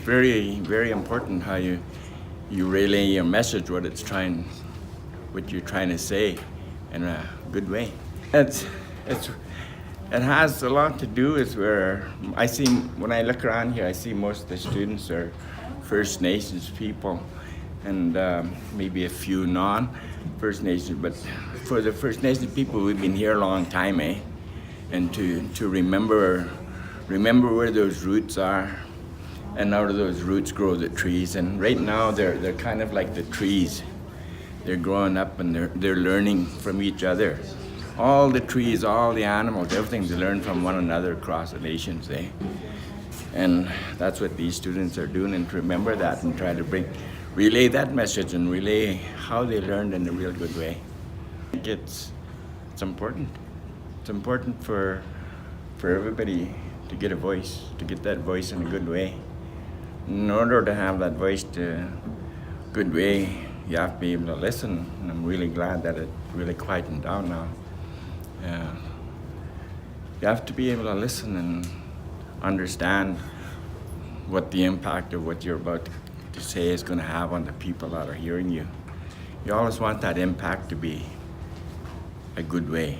very, very important how you relay your message, what you're trying to say in a good way. It has a lot to do with where when I look around here, I see most of the students are First Nations people and maybe a few non-First Nations, but for the First Nations people, we've been here a long time, eh? And to remember where those roots are, and out of those roots grow the trees. And right now they're kind of like the trees. They're growing up and they're learning from each other. All the trees, all the animals, everything, they learn from one another across the nations, eh? And that's what these students are doing, and to remember that and try to relay that message and relay how they learned in a real good way. I think it's important. It's important for everybody to get a voice, to get that voice in a good way. In order to have that voice to good way, you have to be able to listen, and I'm really glad that it really quietened down now. You have to be able to listen and understand what the impact of what you're about to say is going to have on the people that are hearing you. You always want that impact to be a good way.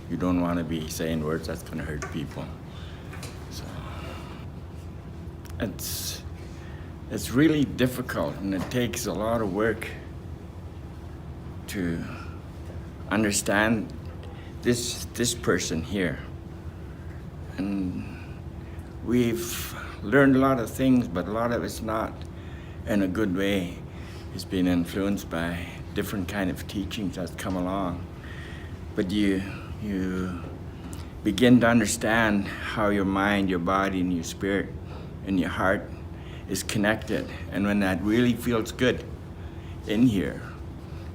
You don't want to be saying words that's going to hurt people. So it's really difficult, and it takes a lot of work to understand this person here. And we've learned a lot of things, but a lot of it's not in a good way. It's been influenced by different kind of teachings that's come along. But you begin to understand how your mind, your body, and your spirit, and your heart is connected. And when that really feels good in here,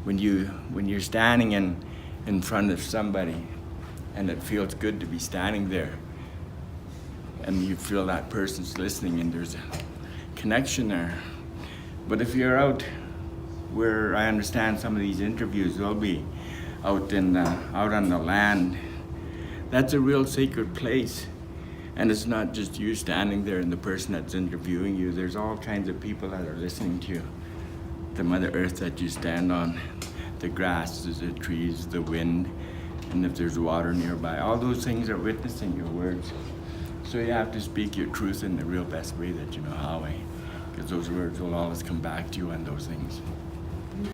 when you're standing in front of somebody, and it feels good to be standing there, and you feel that person's listening, and there's a connection there. But if you're out where I understand some of these interviews will be out on the land, that's a real sacred place. And it's not just you standing there and the person that's interviewing you. There's all kinds of people that are listening to you. The Mother Earth that you stand on, the grasses, the trees, the wind, and if there's water nearby. All those things are witnessing your words. So you have to speak your truth in the real best way that you know how, because those words will always come back to you on those things.